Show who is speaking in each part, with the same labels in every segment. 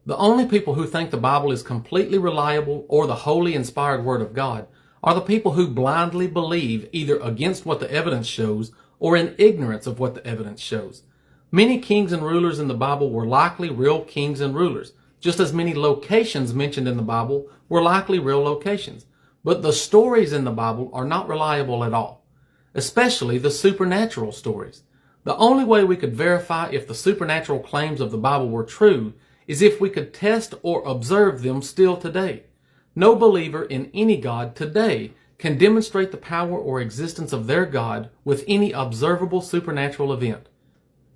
Speaker 1: The only people who think the Bible is completely reliable or the wholly inspired Word of God are the people who blindly believe either against what the evidence shows or in ignorance of what the evidence shows. Many kings and rulers in the Bible were likely real kings and rulers, just as many locations mentioned in the Bible were likely real locations. But the stories in the Bible are not reliable at all, especially the supernatural stories. The only way we could verify if the supernatural claims of the Bible were true is if we could test or observe them still today. No believer in any God today can demonstrate the power or existence of their God with any observable supernatural event.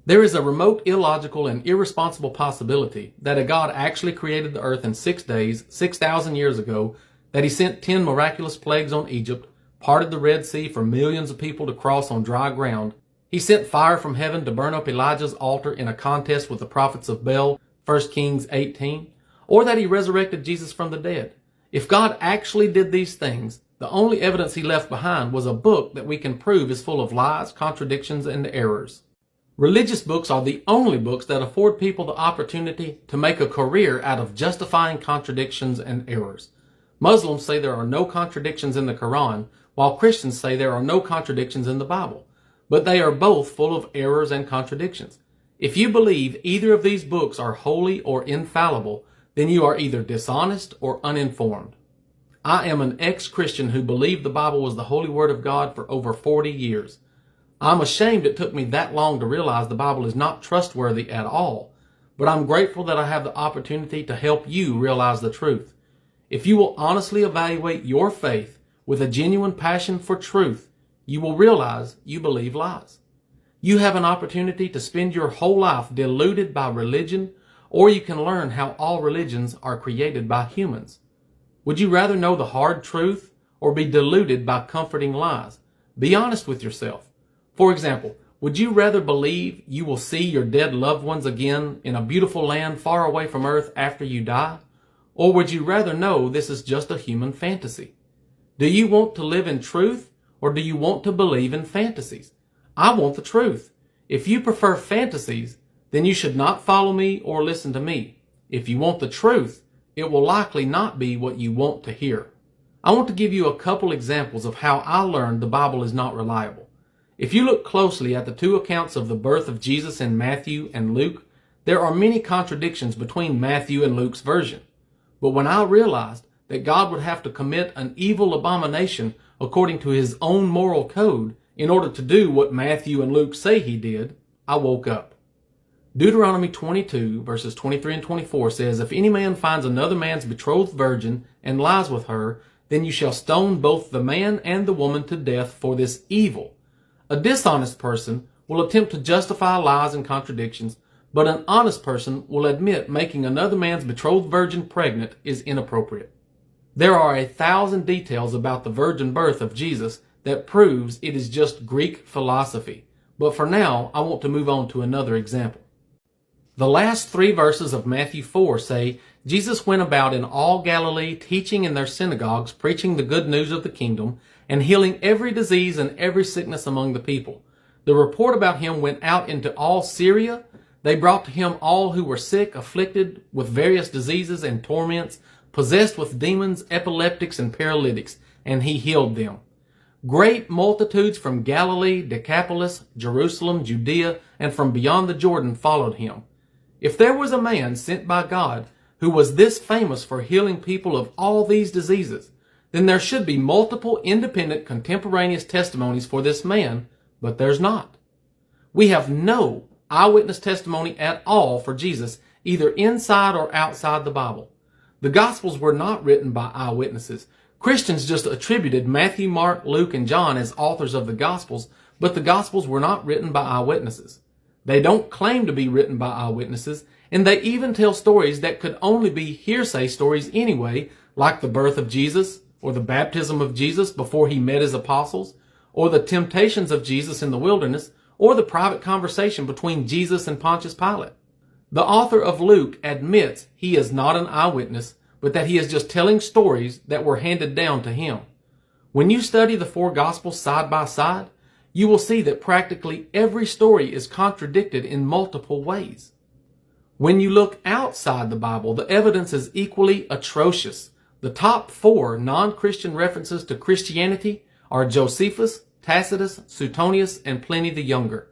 Speaker 1: There is a remote, illogical, and irresponsible possibility that a God actually created the earth in 6 days, 6,000 years ago, that he sent 10 miraculous plagues on Egypt, parted the Red Sea for millions of people to cross on dry ground. He sent fire from heaven to burn up Elijah's altar in a contest with the prophets of Baal, 1 Kings 18, or that he resurrected Jesus from the dead. If God actually did these things, the only evidence he left behind was a book that we can prove is full of lies, contradictions, and errors. Religious books are the only books that afford people the opportunity to make a career out of justifying contradictions and errors. Muslims say there are no contradictions in the Quran, while Christians say there are no contradictions in the Bible. But they are both full of errors and contradictions. If you believe either of these books are holy or infallible, then you are either dishonest or uninformed. I am an ex-Christian who believed the Bible was the holy word of God for over 40 years. I'm ashamed it took me that long to realize the Bible is not trustworthy at all, but I'm grateful that I have the opportunity to help you realize the truth. If you will honestly evaluate your faith with a genuine passion for truth, you will realize you believe lies. You have an opportunity to spend your whole life deluded by religion, or you can learn how all religions are created by humans. Would you rather know the hard truth or be deluded by comforting lies? Be honest with yourself. For example, would you rather believe you will see your dead loved ones again in a beautiful land far away from earth after you die? Or would you rather know this is just a human fantasy? Do you want to live in truth, or do you want to believe in fantasies? I want the truth. If you prefer fantasies, then you should not follow me or listen to me. If you want the truth, it will likely not be what you want to hear. I want to give you a couple examples of how I learned the Bible is not reliable. If you look closely at the two accounts of the birth of Jesus in Matthew and Luke, there are many contradictions between Matthew and Luke's version. But when I realized that God would have to commit an evil abomination according to his own moral code in order to do what Matthew and Luke say he did, I woke up. Deuteronomy 22 verses 23 and 24 says, "If any man finds another man's betrothed virgin and lies with her, then you shall stone both the man and the woman to death for this evil." A dishonest person will attempt to justify lies and contradictions, but an honest person will admit making another man's betrothed virgin pregnant is inappropriate. There are 1,000 details about the virgin birth of Jesus that proves it is just Greek philosophy. But for now, I want to move on to another example. The last 3 verses of Matthew 4 say, Jesus went about in all Galilee, teaching in their synagogues, preaching the good news of the kingdom, and healing every disease and every sickness among the people. The report about him went out into all Syria. They brought to him all who were sick, afflicted with various diseases and torments, possessed with demons, epileptics, and paralytics, and he healed them. Great multitudes from Galilee, Decapolis, Jerusalem, Judea, and from beyond the Jordan followed him. If there was a man sent by God who was this famous for healing people of all these diseases, then there should be multiple independent contemporaneous testimonies for this man, but there's not. We have no eyewitness testimony at all for Jesus, either inside or outside the Bible. The Gospels were not written by eyewitnesses. Christians just attributed Matthew, Mark, Luke, and John as authors of the Gospels, but the Gospels were not written by eyewitnesses. They don't claim to be written by eyewitnesses, and they even tell stories that could only be hearsay stories anyway, like the birth of Jesus, or the baptism of Jesus before he met his apostles, or the temptations of Jesus in the wilderness, or the private conversation between Jesus and Pontius Pilate. The author of Luke admits he is not an eyewitness, but that he is just telling stories that were handed down to him. When you study the 4 Gospels side by side, you will see that practically every story is contradicted in multiple ways. When you look outside the Bible, the evidence is equally atrocious. The top 4 non-Christian references to Christianity are Josephus, Tacitus, Suetonius, and Pliny the Younger.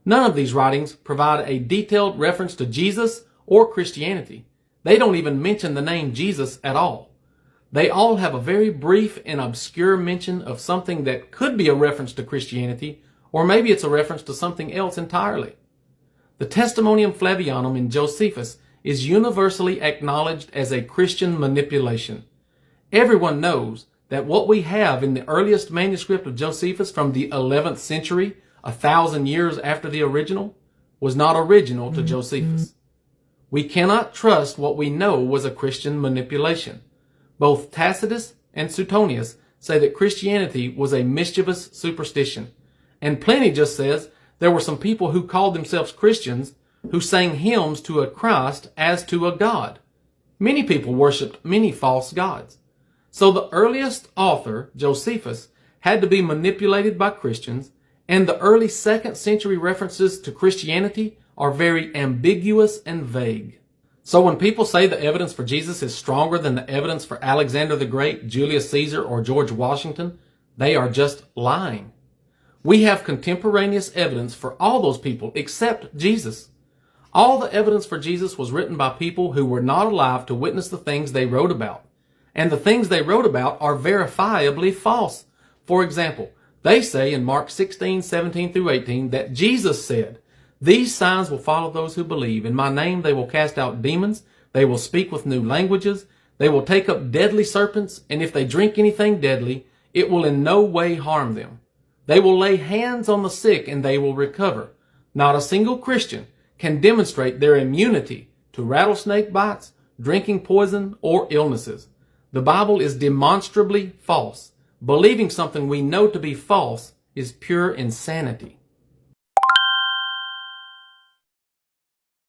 Speaker 1: None of these writings provide a detailed reference to Jesus or Christianity. They don't even mention the name Jesus at all. They all have a very brief and obscure mention of something that could be a reference to Christianity, or maybe it's a reference to something else entirely. The Testimonium Flavianum in Josephus is universally acknowledged as a Christian manipulation. Everyone knows that what we have in the earliest manuscript of Josephus from the 11th century, 1,000 years after the original, was not original to Josephus. We cannot trust what we know was a Christian manipulation. Both Tacitus and Suetonius say that Christianity was a mischievous superstition. And Pliny just says there were some people who called themselves Christians who sang hymns to a Christ as to a God. Many people worshipped many false gods. So the earliest author, Josephus, had to be manipulated by Christians, and the early 2nd century references to Christianity are very ambiguous and vague. So when people say the evidence for Jesus is stronger than the evidence for Alexander the Great, Julius Caesar, or George Washington, they are just lying. We have contemporaneous evidence for all those people except Jesus. All the evidence for Jesus was written by people who were not alive to witness the things they wrote about. And the things they wrote about are verifiably false. For example, they say in Mark 16:17 through 18 that Jesus said, "These signs will follow those who believe. In my name they will cast out demons. They will speak with new languages. They will take up deadly serpents. And if they drink anything deadly, it will in no way harm them. They will lay hands on the sick and they will recover." Not a single Christian can demonstrate their immunity to rattlesnake bites, drinking poison, or illnesses. The Bible is demonstrably false. Believing something we know to be false is pure insanity.